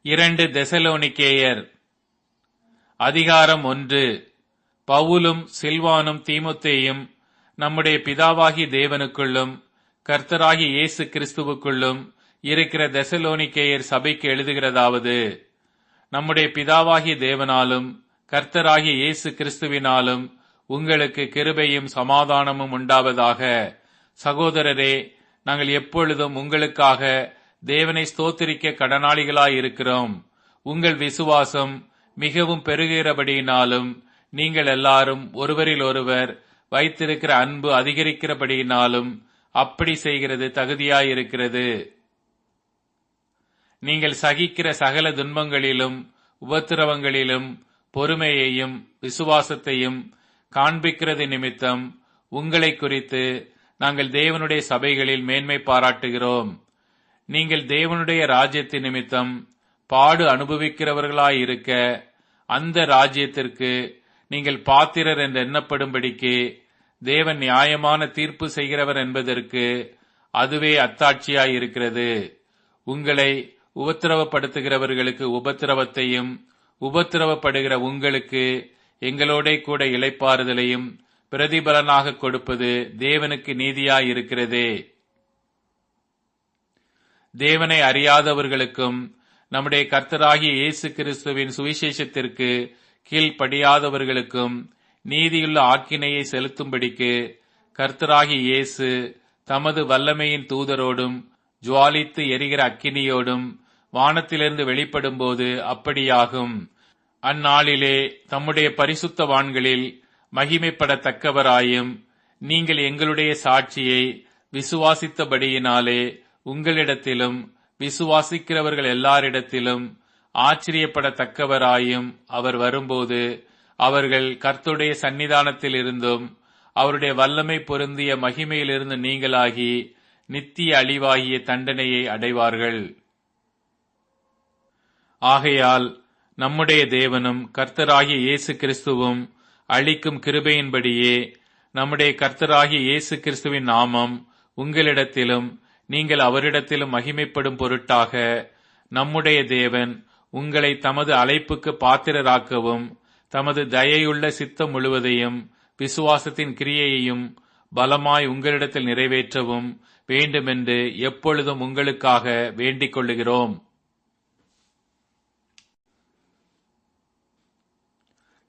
2 தெசலோனிக்கேயர் அதிகாரம் 1. பவுலும் சில்வானும் தீமோத்தேயும் நம்முடைய பிதாவாகிய தேவனுக்குள்ளும் கர்த்தராகிய இயேசு கிறிஸ்துவுக்குள்ளும் இருக்கிற தெசலோனிக்கேயர் சபைக்கு எழுதுகிறதாவது, நம்முடைய பிதாவாகிய தேவனாலும் கர்த்தராகிய இயேசு கிறிஸ்துவினாலும் உங்களுக்கு கிருபையும் சமாதானமும் உண்டாவதாக. சகோதரரே, நாங்கள் எப்பொழுதும் உங்களுக்காக தேவனை ஸ்தோத்திரிக்க கடனாளிகளாயிருக்கிறோம். உங்கள் விசுவாசம் மிகவும் பெருகிறபடியினாலும் நீங்கள் எல்லாரும் ஒருவரில் ஒருவர் வைத்திருக்கிற அன்பு அதிகரிக்கிறபடியினாலும் அப்படி செய்கிறது தகுதியாயிருக்கிறது. நீங்கள் சகிக்கிற சகல துன்பங்களிலும் உபத்திரவங்களிலும் பொறுமையையும் விசுவாசத்தையும் காண்பிக்கிறது நிமித்தம் உங்களை குறித்து நாங்கள் தேவனுடைய சபைகளில் மேன்மை பாராட்டுகிறோம். நீங்கள் தேவனுடைய ராஜ்யத்தின் நிமித்தம் பாடு அனுபவிக்கிறவர்களாயிருக்க அந்த ராஜ்யத்திற்கு நீங்கள் பாத்திரர் என்று எண்ணப்படும்படிக்கு தேவன் நியாயமான தீர்ப்பு செய்கிறவர் என்பதற்கு அதுவே அத்தாட்சியாயிருக்கிறது. உங்களை உபத்திரவப்படுத்துகிறவர்களுக்கு உபத்திரவத்தையும் உபத்திரவப்படுகிற உங்களுக்கு எங்களோட கூட இளைப்பாறுதலையும் பிரதிபலனாக கொடுப்பது தேவனுக்கு நீதியாயிருக்கிறதே. தேவனை அறியாதவர்களுக்கும் நம்முடைய கர்த்தராகிய இயேசு கிறிஸ்துவின் சுவிசேஷத்திற்கு கீழ்ப்படியாதவர்களுக்கும் நீதியுள்ள ஆக்கினையை செலுத்தும்படிக்கு கர்த்தராகிய இயேசு தமது வல்லமையின் தூதரோடும் ஜுவாலித்து எரிகிற அக்கினியோடும் வானத்திலிருந்து வெளிப்படும்போது அப்படியாகும். அந்நாளிலே தம்முடைய பரிசுத்தவான்களில் மகிமைப்படத்தக்கவராயும் நீங்கள் எங்களுடைய சாட்சியை விசுவாசித்தபடியினாலே உங்களிடத்திலும் விசுவாசிக்கிறவர்கள் எல்லாரிடத்திலும் ஆச்சரியப்படத்தக்கவராயும் அவர் வரும்போது அவர்கள் கர்த்தருடைய சந்நிதானத்தில் இருந்தும் அவருடைய வல்லமை பொருந்திய மகிமையிலிருந்து நீங்களாகி நித்திய அழிவாகிய தண்டனையை அடைவார்கள். ஆகையால் நம்முடைய தேவனும் கர்த்தராகிய இயேசு கிறிஸ்துவும் அளிக்கும் கிருபையின்படியே நம்முடைய கர்த்தராகிய இயேசு கிறிஸ்துவின் நாமம் உங்களிடத்திலும் நீங்கள் அவரிடத்திலும் மகிமைப்படும் பொருட்டாக நம்முடைய தேவன் உங்களை தமது அழைப்புக்கு பாத்திரராக்கவும் தமது தயையுள்ள சித்தம் முழுவதையும் விசுவாசத்தின் கிரியையையும் பலமாய் உங்களிடத்தில் நிறைவேற்றவும் வேண்டுமென்று எப்பொழுதும் உங்களுக்காக வேண்டிக் கொள்ளுகிறோம்.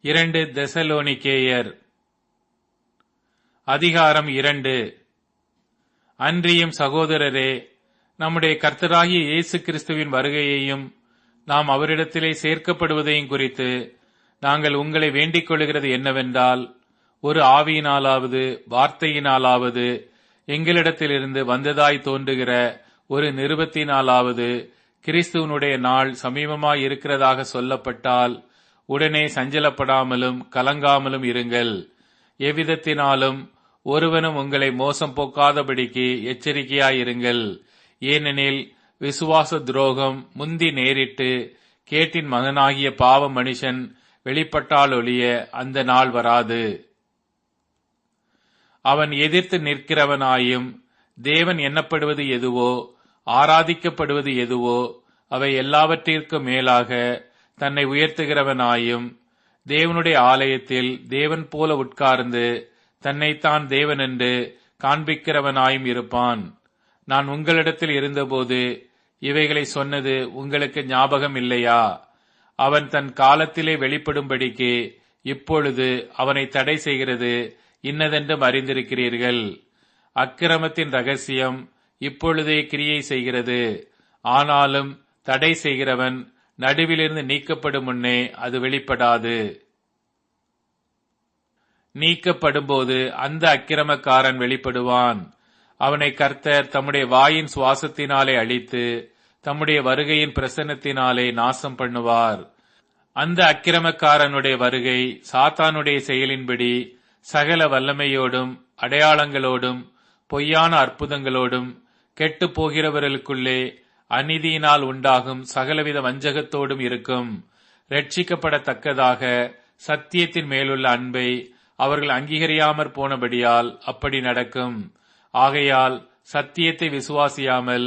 2 தெசலோனிக்கேயர் அதிகாரம் 2. அன்றியும் சகோதரரே, நம்முடைய கர்த்தராகிய இயேசு கிறிஸ்துவின் வருகையையும் நாம் அவரிடத்திலே சேர்க்கப்படுவதையும் குறித்து நாங்கள் உங்களை வேண்டிக் கொள்ளுகிறது என்னவென்றால், ஒரு ஆவியினாலாவது வார்த்தையினாலாவது எங்களிடத்திலிருந்து வந்ததாய் தோன்றுகிற ஒரு நிருபத்தினாலாவது கிறிஸ்துவனுடைய நாள் சமீபமாய் இருக்கிறதாக சொல்லப்பட்டால் உடனே சஞ்சலப்படாமலும் கலங்காமலும் இருங்கள். எவ்விதத்தினாலும் ஒருவனும் உங்களை மோசம் போக்காதபடிக்கு எச்சரிக்கையாயிருங்கள். ஏனெனில் விசுவாச துரோகம் முந்தி நேரிட்டு கேட்டின் மகனாகிய பாவ மனுஷன் வெளிப்பட்டால் ஒழிய அந்த நாள் வராது. அவன் எதிர்த்து நிற்கிறவனாயும் தேவன் எண்ணப்படுவது எதுவோ ஆராதிக்கப்படுவது எதுவோ அவை எல்லாவற்றிற்கும் மேலாக தன்னை உயர்த்துகிறவனாயும் தேவனுடைய ஆலயத்தில் தேவன் போல உட்கார்ந்து தன்னைத்தான் தேவன் என்று காண்பிக்கிறவனாயும் இருப்பான். நான் உங்களிடத்தில் இருந்தபோது இவைகளை சொன்னது உங்களுக்கு ஞாபகம் இல்லையா? அவன் தன் காலத்திலே வெளிப்படும்படிக்கு இப்பொழுது அவனை தடை செய்கிறது இன்னதென்றும் அறிந்திருக்கிறீர்கள். அக்கிரமத்தின் ரகசியம் இப்பொழுதே கிரியை செய்கிறது. ஆனாலும் தடை செய்கிறவன் நடுவிலிருந்து நீக்கப்படும் முன்னே அது வெளிப்படாது. நீக்கப்படும்போது அந்த அக்கிரமக்காரன் வெளிப்படுவான். அவனை கர்த்தர் தம்முடைய வாயின் சுவாசத்தினாலே அழித்து தம்முடைய வருகையின் பிரசன்னத்தினாலே நாசம் பண்ணுவார். அந்த அக்கிரமக்காரனுடைய வருகை சாத்தானுடைய செயலின்படி சகல வல்லமையோடும் அடையாளங்களோடும் பொய்யான அற்புதங்களோடும் கெட்டு போகிறவர்களுக்குள்ளே அநீதியினால் உண்டாகும் சகலவித வஞ்சகத்தோடும் இருக்கும். ரட்சிக்கப்படத்தக்கதாக சத்தியத்தின் மேலுள்ள அன்பை அவர்கள் அங்கீகரியாமற் போனபடியால் அப்படி நடக்கும். ஆகையால் சத்தியத்தை விசுவாசியாமல்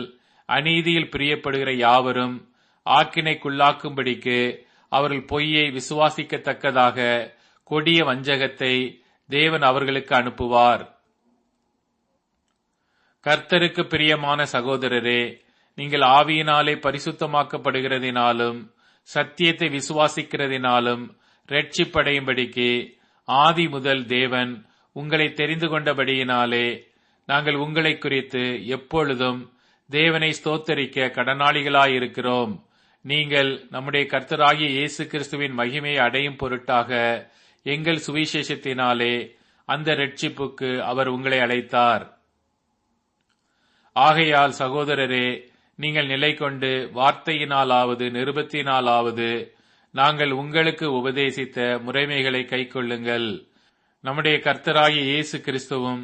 அநீதியில் பிரியப்படுகிற யாவரும் ஆக்கினைக்குள்ளாக்கும்படிக்கு அவர்கள் பொய்யை விசுவாசிக்கத்தக்கதாக கொடிய வஞ்சகத்தை தேவன் அவர்களுக்கு அனுப்புவார். கர்த்தருக்கு பிரியமான சகோதரரே, நீங்கள் ஆவியினாலே பரிசுத்தமாக்கப்படுகிறதினாலும் சத்தியத்தை விசுவாசிக்கிறதினாலும் இரட்சிப்படையும்படிக்கு ஆதி முதல் தேவன் உங்களை தெரிந்து கொண்டபடியினாலே நாங்கள் உங்களை குறித்து எப்பொழுதும் தேவனை ஸ்தோத்தரிக்க கடனாளிகளாயிருக்கிறோம். நீங்கள் நம்முடைய கர்த்தராகிய இயேசு கிறிஸ்துவின் மகிமையை அடையும் பொருட்டாக எங்கள் சுவிசேஷத்தினாலே அந்த இரட்சிப்புக்கு அவர் உங்களை அழைத்தார். ஆகையால் சகோதரரே, நீங்கள் நிலை கொண்டு வார்த்தையினாலாவது நிருபத்தினாலாவது நாங்கள் உங்களுக்கு உபதேசித்த முறைமைகளை கைக்கொள்ளுங்கள். நம்முடைய கர்த்தராகிய இயேசு கிறிஸ்துவும்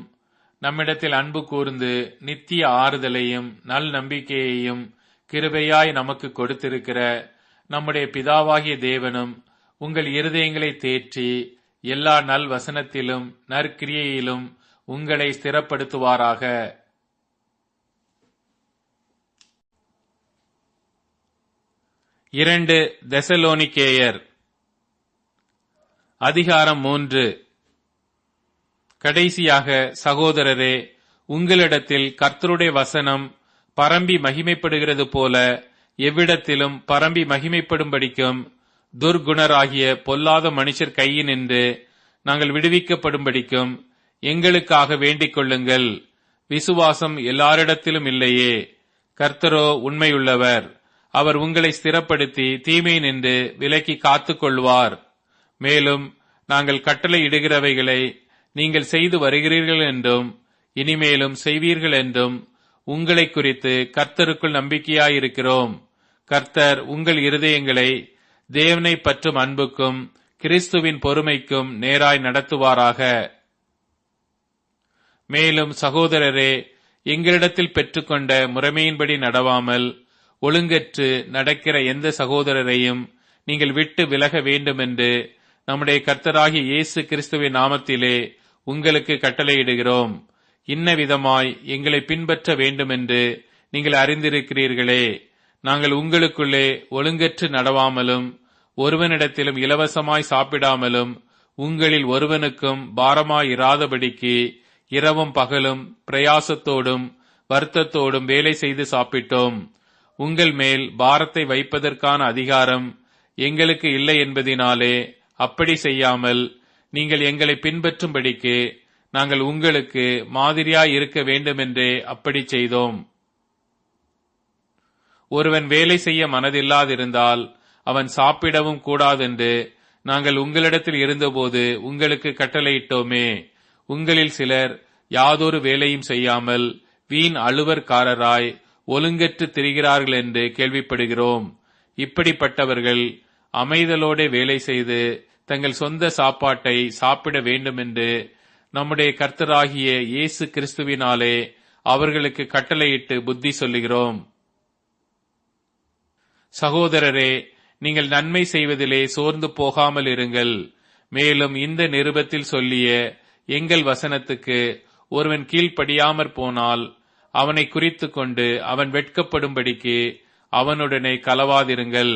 நம்மிடத்தில் அன்பு கூர்ந்து நித்திய ஆறுதலையும் நல் நம்பிக்கையையும் கிருபையாய் நமக்கு கொடுத்திருக்கிற நம்முடைய பிதாவாகிய தேவனும் உங்கள் இருதயங்களை தேற்றி எல்லா நல் வசனத்திலும் நற்கிரியையிலும் உங்களை ஸ்திரப்படுத்துவாராக. 2 தெசலோனிக்கேயர் அதிகாரம் 3. கடைசியாக சகோதரரே, உங்களிடத்தில் கர்த்தருடைய வசனம் பரம்பி மகிமைப்படுகிறது போல எவ்விடத்திலும் பரம்பி மகிமைப்படும்படிக்கும் துர்குணராகிய பொல்லாத மனுஷர் கையினின்று நாங்கள் விடுவிக்கப்படும்படிக்கும் எங்களுக்காக வேண்டிக் கொள்ளுங்கள். விசுவாசம் எல்லாரிடத்திலும் இல்லையே, கர்த்தரோ உண்மையுள்ளவர். அவர் உங்களை ஸ்திரப்படுத்தி தீமை நின்று விலக்கி காத்துக் கொள்வார். மேலும் நாங்கள் கட்டளை இடுகிறவைகளை நீங்கள் செய்து வருகிறீர்கள் என்றும் இனிமேலும் செய்வீர்கள் என்றும் உங்களை குறித்து கர்த்தருக்குள் நம்பிக்கையாயிருக்கிறோம். கர்த்தர் உங்கள் இருதயங்களை தேவனை பற்றும் அன்புக்கும் கிறிஸ்துவின் பொறுமைக்கும் நேராய் நடத்துவாராக. மேலும் சகோதரரே, எங்களிடத்தில் பெற்றுக்கொண்ட முறைமையின்படி நடவாமல் ஒழுங்கற்று நடக்கிற எந்த சகோதரரையும் நீங்கள் விட்டு விலக வேண்டுமென்று நம்முடைய கர்த்தராகிய இயேசு கிறிஸ்துவின் நாமத்திலே உங்களுக்கு கட்டளையிடுகிறோம். இன்ன விதமாய் எங்களை பின்பற்ற வேண்டுமென்று நீங்கள் அறிந்திருக்கிறீர்களே. நாங்கள் உங்களுக்குள்ளே ஒழுங்கற்று நடவாமலும் ஒருவனிடத்திலும் இலவசமாய் சாப்பிடாமலும் உங்களில் ஒருவனுக்கும் பாரமாயிராதபடிக்கு இரவும் பகலும் பிரயாசத்தோடும் வருத்தத்தோடும் வேலை செய்து சாப்பிட்டோம். உங்கள் மேல் பாரத்தை வைப்பதற்கான அதிகாரம் எங்களுக்கு இல்லை என்பதினாலே அப்படி செய்யாமல் நீங்கள் எங்களை பின்பற்றும்படிக்கு நாங்கள் உங்களுக்கு மாதிரியாய் இருக்க வேண்டுமென்றே அப்படி செய்தோம். ஒருவன் வேலை செய்ய மனதில்லாதிருந்தால் அவன் சாப்பிடவும் கூடாதென்று நாங்கள் உங்களிடத்தில் இருந்தபோது உங்களுக்கு கட்டளையிட்டோமே. உங்களில் சிலர் யாதொரு வேலையும் செய்யாமல் வீண் அலுவற்காரராய் ஒழுங்கற்று திரிகிறார்கள் என்று கேள்விப்படுகிறோம். இப்படிப்பட்டவர்கள் அமைதலோடு வேலை செய்து தங்கள் சொந்த சாப்பாட்டை சாப்பிட வேண்டுமென்று நம்முடைய கர்த்தராகிய இயேசு கிறிஸ்துவினாலே அவர்களுக்கு கட்டளையிட்டு புத்தி சொல்லுகிறோம். சகோதரரே, நீங்கள் நன்மை செய்வதிலே சோர்ந்து போகாமல் இருங்கள். மேலும் இந்த நிருபத்தில் சொல்லிய எங்கள் வசனத்துக்கு ஒருவன் கீழ்ப்படியாமற் போனால் அவனை குறித்து கொண்டு அவன் வெட்கப்படும்படிக்கு அவனுடனே கலவாதிருங்கள்.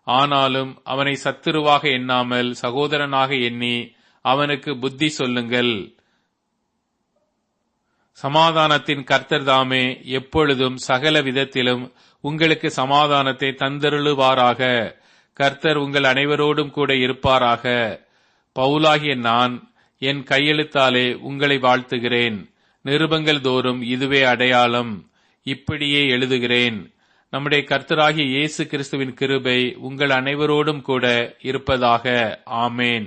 ஆனாலும் அவனை சத்துருவாக எண்ணாமல் சகோதரனாக எண்ணி அவனுக்கு புத்தி சொல்லுங்கள். சமாதானத்தின் கர்த்தர் தாமே எப்பொழுதும் சகல விதத்திலும் உங்களுக்கு சமாதானத்தை தந்தருளுவாராக. கர்த்தர் உங்கள் அனைவரோடும் கூட இருப்பாராக. பவுலாகிய நான் என் கையெழுத்தாலே உங்களை வாழ்த்துகிறேன். நிருபங்கள் தோறும் இதுவே அடையாளம். இப்படியே எழுதுகிறேன். நம்முடைய கர்த்தராகிய இயேசு கிறிஸ்துவின் கிருபை உங்கள் அனைவரோடும் கூட இருப்பதாக. ஆமேன்.